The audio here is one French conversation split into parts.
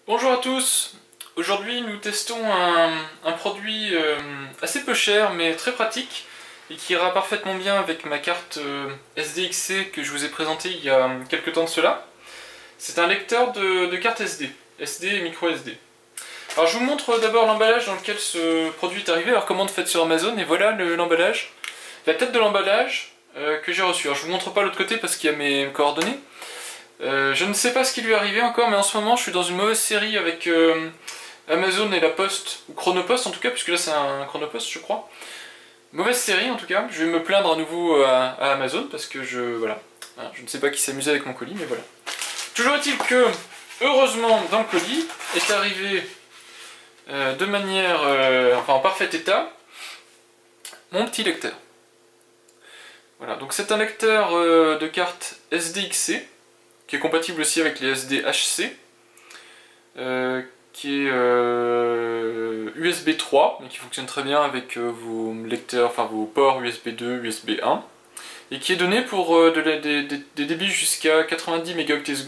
Bonjour à tous. Aujourd'hui nous testons un produit assez peu cher mais très pratique et qui ira parfaitement bien avec ma carte SDXC que je vous ai présentée il y a quelques temps de cela. C'est un lecteur de carte SD et micro SD. Alors je vous montre d'abord l'emballage dans lequel ce produit est arrivé, alors commande faite sur Amazon, et voilà l'emballage, la tête de l'emballage que j'ai reçu. Alors je vous montre pas l'autre côté parce qu'il y a mes coordonnées. Je ne sais pas ce qui lui est arrivé encore, mais en ce moment je suis dans une mauvaise série avec Amazon et la Poste, ou Chronopost en tout cas, puisque là c'est un Chronopost je crois. Mauvaise série en tout cas, je vais me plaindre à nouveau à Amazon parce que voilà, je ne sais pas qui s'amusait avec mon colis, mais voilà. Toujours est-il que, heureusement, dans le colis est arrivé de manière, enfin en parfait état, mon petit lecteur. Voilà, donc c'est un lecteur de carte SDXC, qui est compatible aussi avec les SDHC, qui est USB 3, mais qui fonctionne très bien avec vos lecteurs, enfin vos ports USB 2, USB 1, et qui est donné pour des débits jusqu'à 90 Mbps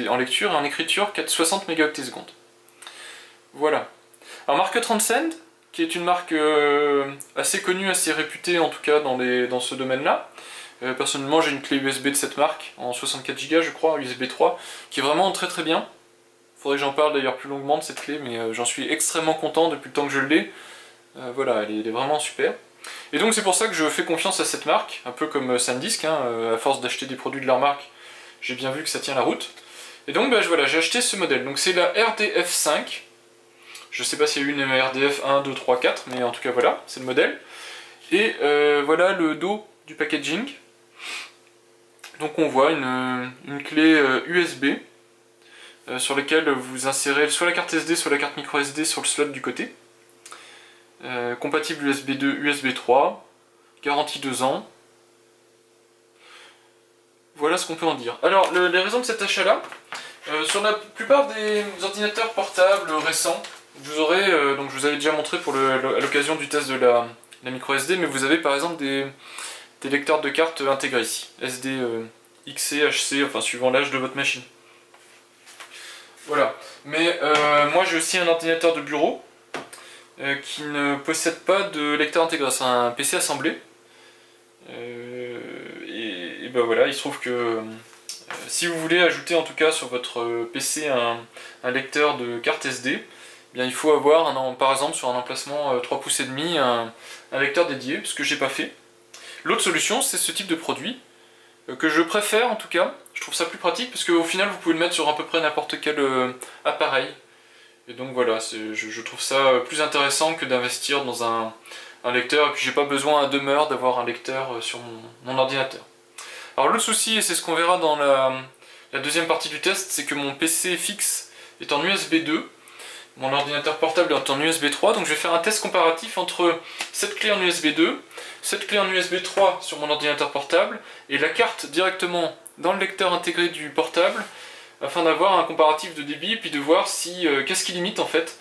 en lecture et en écriture 60 Mbps. Voilà. Alors marque Transcend, qui est une marque assez connue, assez réputée en tout cas dans ce domaine-là. Personnellement j'ai une clé USB de cette marque, en 64 Go je crois, USB 3, qui est vraiment très très bien. Faudrait que j'en parle d'ailleurs plus longuement de cette clé, mais j'en suis extrêmement content depuis le temps que je l'ai. Voilà, elle est vraiment super. Et donc c'est pour ça que je fais confiance à cette marque, un peu comme SanDisk, hein, à force d'acheter des produits de leur marque, j'ai bien vu que ça tient la route. Et donc voilà, j'ai acheté ce modèle, donc c'est la RDF 5. Je sais pas s'il y a eu une RDF 1, 2, 3, 4, mais en tout cas voilà, c'est le modèle. Et voilà le dos du packaging. Donc on voit une clé USB sur laquelle vous insérez soit la carte SD, soit la carte micro SD sur le slot du côté. Compatible USB 2, USB 3, garantie 2 ans. Voilà ce qu'on peut en dire. Alors les raisons de cet achat-là, sur la plupart des ordinateurs portables récents, vous aurez, donc je vous avais déjà montré à l'occasion du test de la micro SD, mais vous avez par exemple des lecteurs de cartes intégrés ici, SD, XC, HC, enfin suivant l'âge de votre machine. Voilà, mais moi j'ai aussi un ordinateur de bureau qui ne possède pas de lecteur intégré, c'est un PC assemblé. Et ben voilà, il se trouve que si vous voulez ajouter en tout cas sur votre PC un lecteur de carte SD, eh bien, il faut avoir par exemple sur un emplacement 3 pouces et demi un lecteur dédié, ce que j'ai pas fait. L'autre solution c'est ce type de produit, que je préfère en tout cas, je trouve ça plus pratique parce qu'au final vous pouvez le mettre sur à peu près n'importe quel appareil. Et donc voilà, je trouve ça plus intéressant que d'investir dans un lecteur, et puis j'ai pas besoin à demeure d'avoir un lecteur sur mon ordinateur. Alors le souci, et c'est ce qu'on verra dans la deuxième partie du test, c'est que mon PC fixe est en USB 2, mon ordinateur portable est en USB 3, donc je vais faire un test comparatif entre cette clé en USB 2, cette clé en USB 3 sur mon ordinateur portable, et la carte directement dans le lecteur intégré du portable, afin d'avoir un comparatif de débit, et puis de voir si qu'est-ce qui limite en fait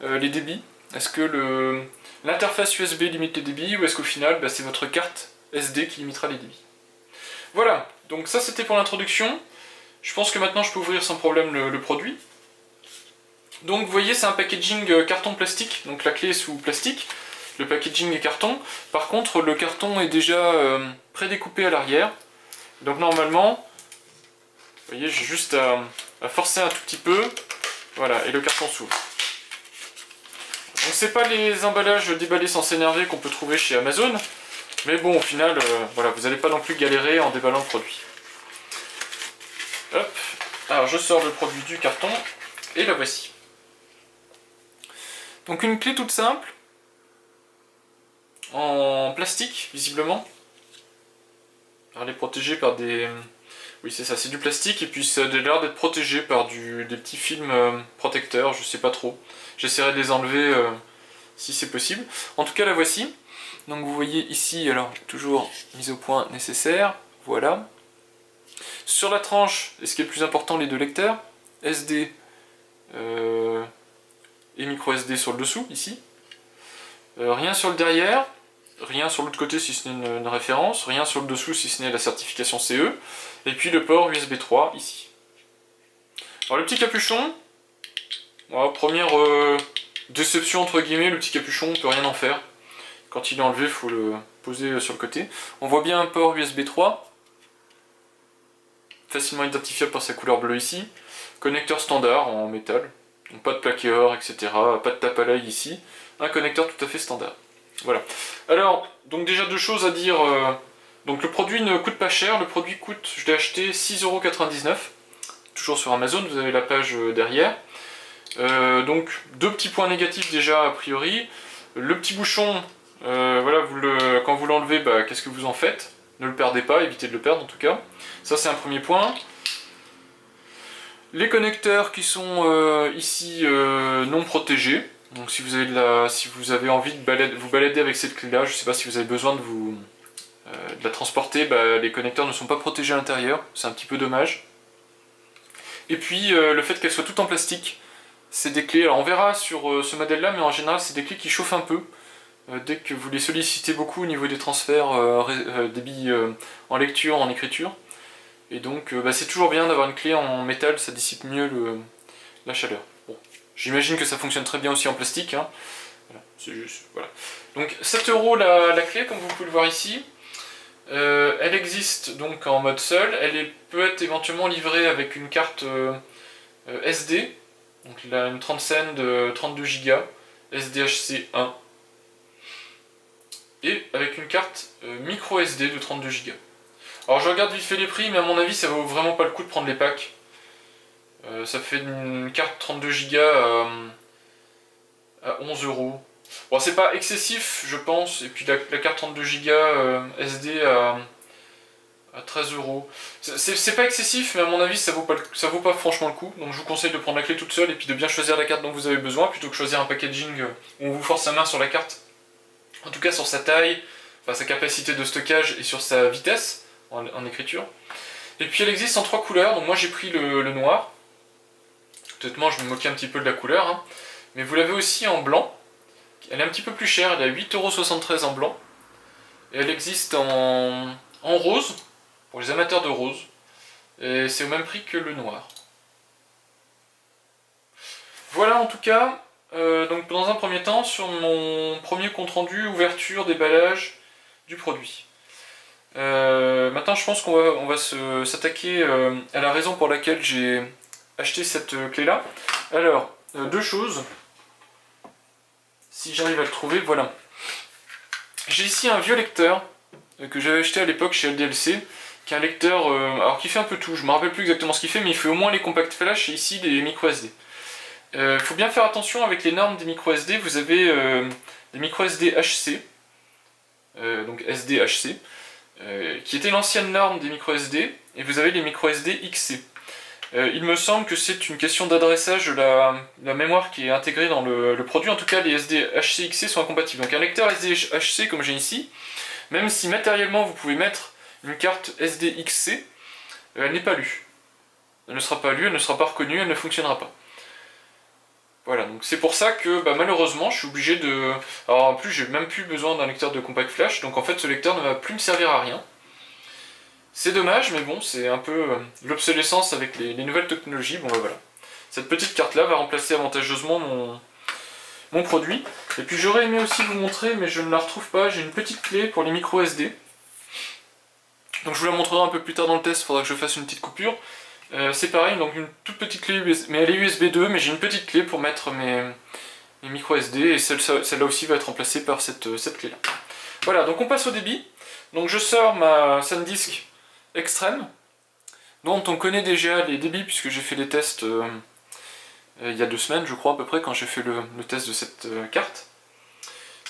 les débits. Est-ce que l'interface USB limite les débits, ou est-ce qu'au final c'est votre carte SD qui limitera les débits. Voilà, donc ça c'était pour l'introduction. Je pense que maintenant je peux ouvrir sans problème le produit. Donc vous voyez, c'est un packaging carton plastique, donc la clé est sous plastique, le packaging est carton. Par contre le carton est déjà prédécoupé à l'arrière, donc normalement, vous voyez, j'ai juste à forcer un tout petit peu, voilà, et le carton s'ouvre. Donc c'est pas les emballages déballés sans s'énerver qu'on peut trouver chez Amazon, mais bon, au final, voilà, vous n'allez pas non plus galérer en déballant le produit. Hop, alors je sors le produit du carton, et la voici. Donc une clé toute simple, en plastique, visiblement. Alors, elle est protégée par des... Oui, c'est ça, c'est du plastique, et puis ça a l'air d'être protégé par des petits films protecteurs, je sais pas trop. J'essaierai de les enlever si c'est possible. En tout cas, la voici. Donc vous voyez ici, alors, toujours mise au point nécessaire, voilà. Sur la tranche, et ce qui est le plus important, les deux lecteurs, SD et micro SD sur le dessous, ici. Rien sur le derrière. Rien sur l'autre côté si ce n'est une référence, rien sur le dessous si ce n'est la certification CE, et puis le port USB 3 ici. Alors le petit capuchon, Voilà, première déception entre guillemets, le petit capuchon, on peut rien en faire. Quand il est enlevé, il faut le poser sur le côté. On voit bien un port USB 3, facilement identifiable par sa couleur bleue ici. Connecteur standard en métal, donc pas de plaqué or, etc. Pas de tape à l'œil ici. Un connecteur tout à fait standard. Voilà. Alors, donc déjà deux choses à dire. Donc le produit ne coûte pas cher, le produit coûte, je l'ai acheté 6,99 €. Toujours sur Amazon, vous avez la page derrière. Donc deux petits points négatifs déjà a priori. Le petit bouchon, voilà, quand vous l'enlevez, bah, qu'est-ce que vous en faites? Ne le perdez pas, évitez de le perdre en tout cas. Ça c'est un premier point. Les connecteurs qui sont ici non protégés. Donc si vous avez envie de vous balader avec cette clé-là, je ne sais pas si vous avez besoin de la transporter, bah, les connecteurs ne sont pas protégés à l'intérieur, c'est un petit peu dommage. Et puis le fait qu'elles soient toutes en plastique, c'est des clés, alors on verra sur ce modèle-là, mais en général c'est des clés qui chauffent un peu. Dès que vous les sollicitez beaucoup au niveau des transferts débit en lecture, en écriture. Et donc bah, c'est toujours bien d'avoir une clé en métal, ça dissipe mieux la chaleur. Bon, j'imagine que ça fonctionne très bien aussi en plastique. Hein. Voilà, c'est juste, voilà. Donc 7 € la clé, comme vous pouvez le voir ici. Elle existe donc en mode seul, peut être éventuellement livrée avec une carte SD, donc il a une 30 cents de 32 Go, SDHC 1, et avec une carte micro SD de 32 Go. Alors je regarde vite fait les prix, mais à mon avis ça vaut vraiment pas le coup de prendre les packs. Ça fait une carte 32 Go à 11 €. Bon, c'est pas excessif, je pense, et puis la carte 32 Go SD à 13 €. C'est pas excessif, mais à mon avis ça vaut pas franchement le coup. Donc je vous conseille de prendre la clé toute seule et puis de bien choisir la carte dont vous avez besoin plutôt que choisir un packaging où on vous force la main sur la carte. En tout cas sur sa taille, enfin, sa capacité de stockage et sur sa vitesse en écriture. Et puis elle existe en 3 couleurs, donc moi j'ai pris le noir. Peut-être je me moquais un petit peu de la couleur, hein. Mais vous l'avez aussi en blanc. Elle est un petit peu plus chère, elle est à 8,73 € en blanc. Et elle existe en rose, pour les amateurs de rose. Et c'est au même prix que le noir. Voilà en tout cas, donc dans un premier temps, sur mon premier compte rendu, ouverture, déballage du produit. Maintenant je pense qu'on va s'attaquer à la raison pour laquelle j'ai acheté cette clé là. Alors, deux choses, si j'arrive à le trouver, voilà. J'ai ici un vieux lecteur que j'avais acheté à l'époque chez LDLC, qui est un lecteur alors qui fait un peu tout, je ne me rappelle plus exactement ce qu'il fait, mais il fait au moins les compacts flash et ici les micro SD. Il faut bien faire attention avec les normes des micro SD, vous avez des micro SD HC, donc SDHC, qui était l'ancienne norme des micro SD, et vous avez les micro SD XC. Il me semble que c'est une question d'adressage de la mémoire qui est intégrée dans le produit, en tout cas les SDHC XC sont incompatibles. Donc un lecteur SDHC comme j'ai ici, même si matériellement vous pouvez mettre une carte SDXC, elle n'est pas lue. Elle ne sera pas lue, elle ne sera pas reconnue, elle ne fonctionnera pas. Voilà, donc c'est pour ça que bah, malheureusement je suis obligé de... Alors en plus j'ai même plus besoin d'un lecteur de compact flash, donc en fait ce lecteur ne va plus me servir à rien. C'est dommage, mais bon, c'est un peu l'obsolescence avec les nouvelles technologies. Bon bah voilà. Cette petite carte là va remplacer avantageusement mon produit. Et puis j'aurais aimé aussi vous montrer, mais je ne la retrouve pas, j'ai une petite clé pour les micro SD. Donc je vous la montrerai un peu plus tard dans le test, il faudra que je fasse une petite coupure. C'est pareil, donc une toute petite clé USB, mais elle est USB 2, mais j'ai une petite clé pour mettre mes micro SD, et celle-là aussi va être remplacée par cette clé là. Voilà, donc on passe au débit. Donc je sors ma SanDisk Extreme, dont on connaît déjà les débits puisque j'ai fait les tests il y a 2 semaines je crois à peu près quand j'ai fait le test de cette carte.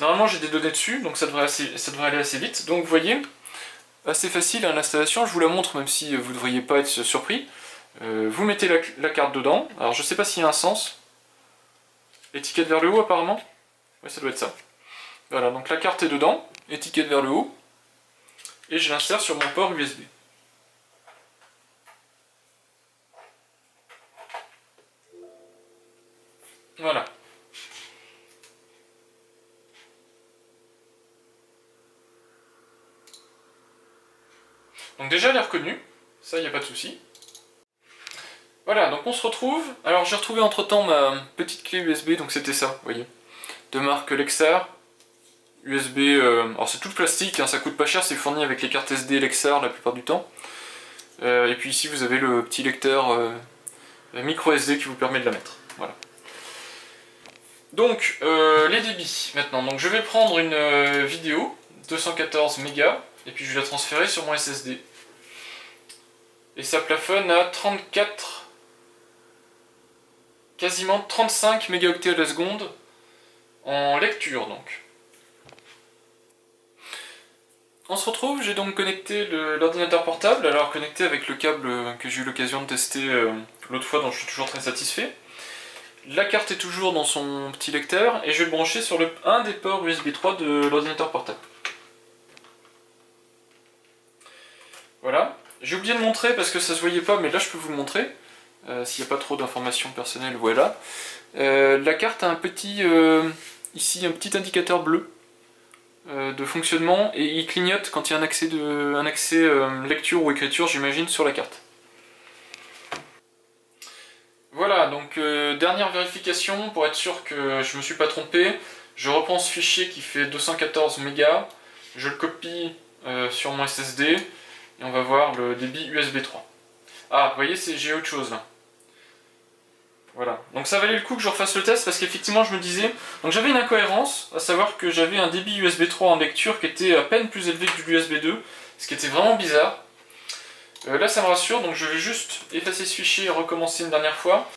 Normalement j'ai des données dessus, donc ça devrait aller assez vite. Donc vous voyez, assez facile hein, l'installation, je vous la montre même si vous ne devriez pas être surpris. Vous mettez la carte dedans, alors je sais pas s'il y a un sens. Étiquette vers le haut apparemment. Ouais, ça doit être ça. Voilà, donc la carte est dedans, étiquette vers le haut, et je l'insère sur mon port USB. Voilà. Donc déjà elle est reconnue, ça il n'y a pas de souci. Voilà, donc on se retrouve. Alors j'ai retrouvé entre temps ma petite clé USB, donc c'était ça, vous voyez. De marque Lexar. USB, alors c'est tout plastique, hein, ça coûte pas cher, c'est fourni avec les cartes SD Lexar la plupart du temps. Et puis ici vous avez le petit lecteur micro SD qui vous permet de la mettre. Voilà. Donc les débits maintenant. Donc je vais prendre une vidéo 214 mégas et puis je vais la transférer sur mon SSD. Et ça plafonne à 34, quasiment 35 mégaoctets à la seconde en lecture donc. On se retrouve, j'ai donc connecté l'ordinateur portable, alors connecté avec le câble que j'ai eu l'occasion de tester l'autre fois, dont je suis toujours très satisfait. La carte est toujours dans son petit lecteur, et je vais le brancher sur un des ports USB 3 de l'ordinateur portable. Voilà. J'ai oublié de montrer parce que ça se voyait pas, mais là je peux vous le montrer. S'il n'y a pas trop d'informations personnelles, voilà. La carte a un petit, ici un petit indicateur bleu de fonctionnement et il clignote quand il y a un accès lecture ou écriture, j'imagine, sur la carte. Voilà, donc dernière vérification pour être sûr que je me suis pas trompé. Je reprends ce fichier qui fait 214 mégas, je le copie sur mon SSD et on va voir le débit USB 3. Ah, vous voyez, j'ai autre chose là. Voilà, donc ça valait le coup que je refasse le test parce qu'effectivement je me disais, donc j'avais une incohérence, à savoir que j'avais un débit USB 3 en lecture qui était à peine plus élevé que du USB 2, ce qui était vraiment bizarre. Là ça me rassure, donc je vais juste effacer ce fichier et recommencer une dernière fois.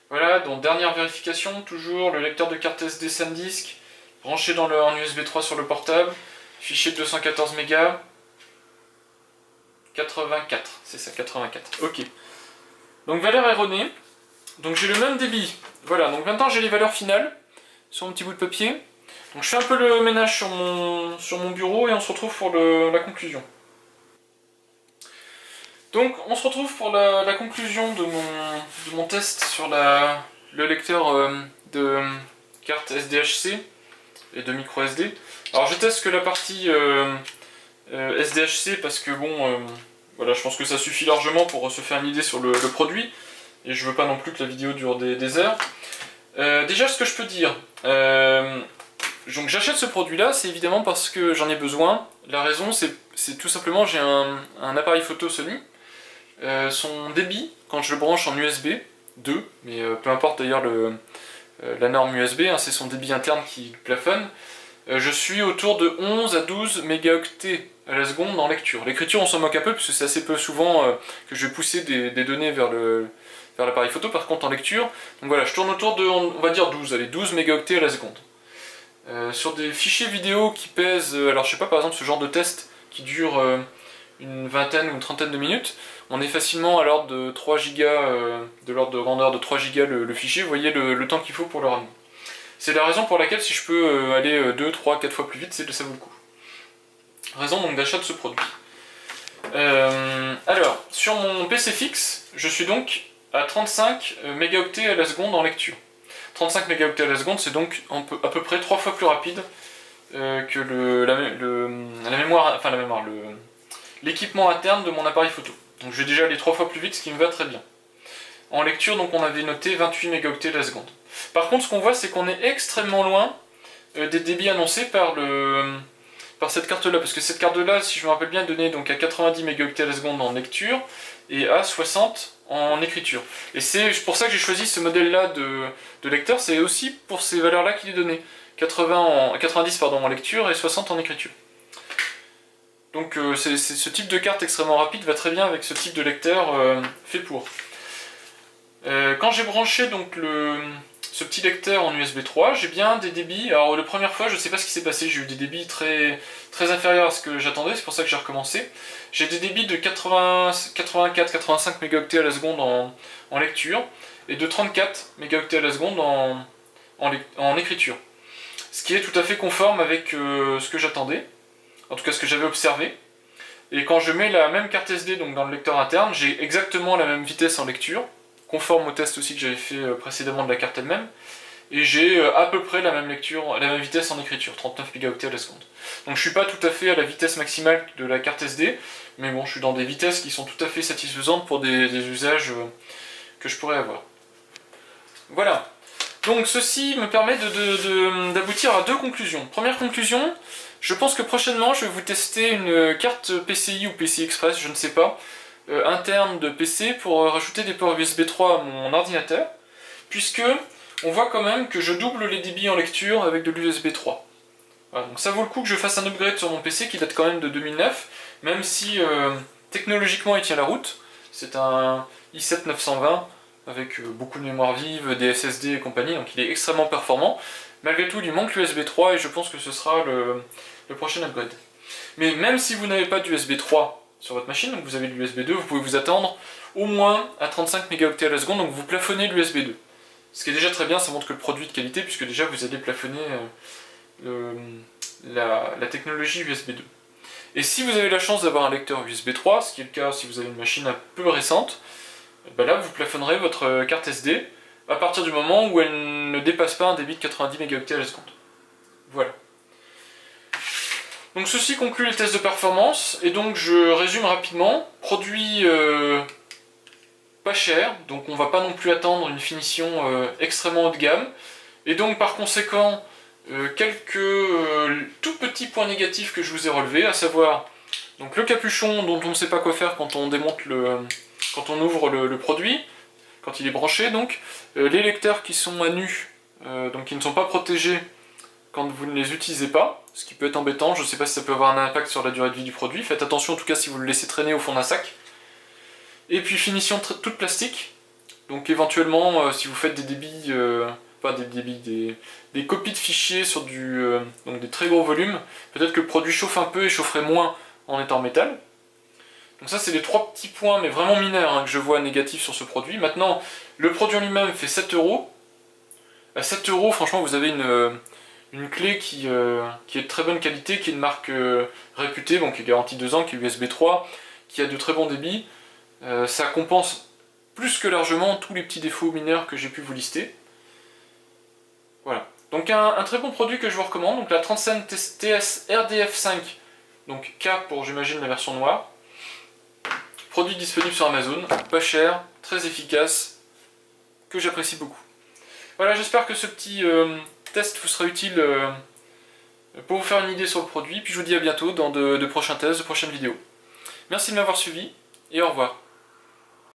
Voilà, donc dernière vérification, toujours le lecteur de carte SD SanDisk, branché en USB 3 sur le portable, fichier de 214 mégas, 84, c'est ça, 84, ok. Donc valeur erronée. Donc j'ai le même débit, voilà, donc maintenant j'ai les valeurs finales sur mon petit bout de papier. Donc je fais un peu le ménage sur mon bureau et on se retrouve pour la conclusion. Donc on se retrouve pour la conclusion de mon test sur le lecteur de carte SDHC et de micro SD. Alors je teste que la partie SDHC parce que bon, voilà, je pense que ça suffit largement pour se faire une idée sur le produit. Et je veux pas non plus que la vidéo dure des heures. Déjà, ce que je peux dire, donc j'achète ce produit-là, c'est évidemment parce que j'en ai besoin. La raison, c'est tout simplement, j'ai un appareil photo Sony. Son débit, quand je le branche en USB 2, mais peu importe d'ailleurs la norme USB, hein, c'est son débit interne qui plafonne, je suis autour de 11 à 12 mégaoctets à la seconde en lecture. L'écriture, on s'en moque un peu, parce que c'est assez peu souvent que je vais pousser des données vers l'appareil photo. Par contre en lecture, donc voilà, je tourne autour de, on va dire 12 mégaoctets à la seconde. Sur des fichiers vidéo qui pèsent, alors je sais pas, par exemple ce genre de test qui dure une vingtaine ou une trentaine de minutes, on est facilement à l'ordre de 3 gigas, de l'ordre de grandeur de 3 gigas le fichier, vous voyez le temps qu'il faut pour le ramener. C'est la raison pour laquelle si je peux aller 2, 3, 4 fois plus vite, ça vaut le coup. Raison donc d'achat de ce produit. Alors, sur mon PC fixe, je suis donc à 35 mégaoctets à la seconde en lecture. 35 mégaoctets à la seconde, c'est donc à peu près 3 fois plus rapide que l'équipement interne de mon appareil photo. Donc je vais déjà aller 3 fois plus vite, ce qui me va très bien. En lecture, donc on avait noté 28 mégaoctets à la seconde. Par contre, ce qu'on voit, c'est qu'on est extrêmement loin des débits annoncés par cette carte-là, parce que cette carte-là, si je me rappelle bien, est donnée donc à 90 mégaoctets à la seconde en lecture et à 60 en écriture. Et c'est pour ça que j'ai choisi ce modèle-là de lecteur, c'est aussi pour ces valeurs-là qu'il est donné. 90 en lecture et 60 en écriture. Donc ce type de carte extrêmement rapide va très bien avec ce type de lecteur fait pour. Quand j'ai branché donc ce petit lecteur en USB 3, j'ai bien des débits. Alors la première fois, je ne sais pas ce qui s'est passé, j'ai eu des débits très, très inférieurs à ce que j'attendais, c'est pour ça que j'ai recommencé. J'ai des débits de 84-85 mégaoctets à la seconde en lecture et de 34 mégaoctets à la seconde en écriture. Ce qui est tout à fait conforme avec ce que j'attendais, en tout cas ce que j'avais observé. Et quand je mets la même carte SD donc dans le lecteur interne, j'ai exactement la même vitesse en lecture, conforme au test aussi que j'avais fait précédemment de la carte elle-même. et j'ai à peu près la même lecture, la même vitesse en écriture, 39 mégaoctets à la seconde. Donc je suis pas tout à fait à la vitesse maximale de la carte SD, mais bon, je suis dans des vitesses qui sont tout à fait satisfaisantes pour des usages que je pourrais avoir. Voilà. Donc ceci me permet d'aboutir à deux conclusions. Première conclusion, je pense que prochainement je vais vous tester une carte PCI ou PCI Express, je ne sais pas, interne de PC pour rajouter des ports USB 3 à mon ordinateur, puisque on voit quand même que je double les débits en lecture avec de l'USB 3. Voilà, donc ça vaut le coup que je fasse un upgrade sur mon PC qui date quand même de 2009, même si technologiquement il tient la route. C'est un i7-920 avec beaucoup de mémoire vive, des SSD et compagnie, donc il est extrêmement performant. Malgré tout, il lui manque l'USB 3 et je pense que ce sera le prochain upgrade. Mais même si vous n'avez pas d'USB 3 sur votre machine, donc vous avez de l'USB 2, vous pouvez vous attendre au moins à 35 mégaoctets à la seconde, donc vous plafonnez l'USB 2. Ce qui est déjà très bien, ça montre que le produit est de qualité, puisque déjà vous allez plafonner la technologie USB 2. Et si vous avez la chance d'avoir un lecteur USB 3, ce qui est le cas si vous avez une machine un peu récente, ben là vous plafonnerez votre carte SD à partir du moment où elle ne dépasse pas un débit de 90 mégaoctets à la seconde. Voilà. Donc ceci conclut les tests de performance, et donc je résume rapidement. Produit pas cher, donc on va pas non plus attendre une finition extrêmement haut de gamme, et donc par conséquent quelques tout petits points négatifs que je vous ai relevés, à savoir donc le capuchon dont on ne sait pas quoi faire quand on démonte quand on ouvre le produit, quand il est branché, donc les lecteurs qui sont à nu, donc qui ne sont pas protégés quand vous ne les utilisez pas, ce qui peut être embêtant, je ne sais pas si ça peut avoir un impact sur la durée de vie du produit, faites attention en tout cas si vous le laissez traîner au fond d'un sac. Et puis finition toute plastique, donc éventuellement si vous faites des débits, des copies de fichiers sur donc des très gros volumes, peut-être que le produit chauffe un peu et chaufferait moins en étant en métal. Donc ça c'est les trois petits points, mais vraiment mineurs, hein, que je vois négatifs sur ce produit. Maintenant, le produit en lui-même fait 7 €. À 7 €, franchement vous avez une clé qui est de très bonne qualité, qui est une marque réputée, donc qui est garantie 2 ans, qui est USB 3, qui a de très bons débits. Ça compense plus que largement tous les petits défauts mineurs que j'ai pu vous lister. Voilà. Donc un très bon produit que je vous recommande, donc la Transcend TS RDF5, donc K pour j'imagine la version noire. Produit disponible sur Amazon, pas cher, très efficace, que j'apprécie beaucoup. Voilà, j'espère que ce petit test vous sera utile pour vous faire une idée sur le produit, puis je vous dis à bientôt dans de prochains tests, de prochaines vidéos. Merci de m'avoir suivi, et au revoir.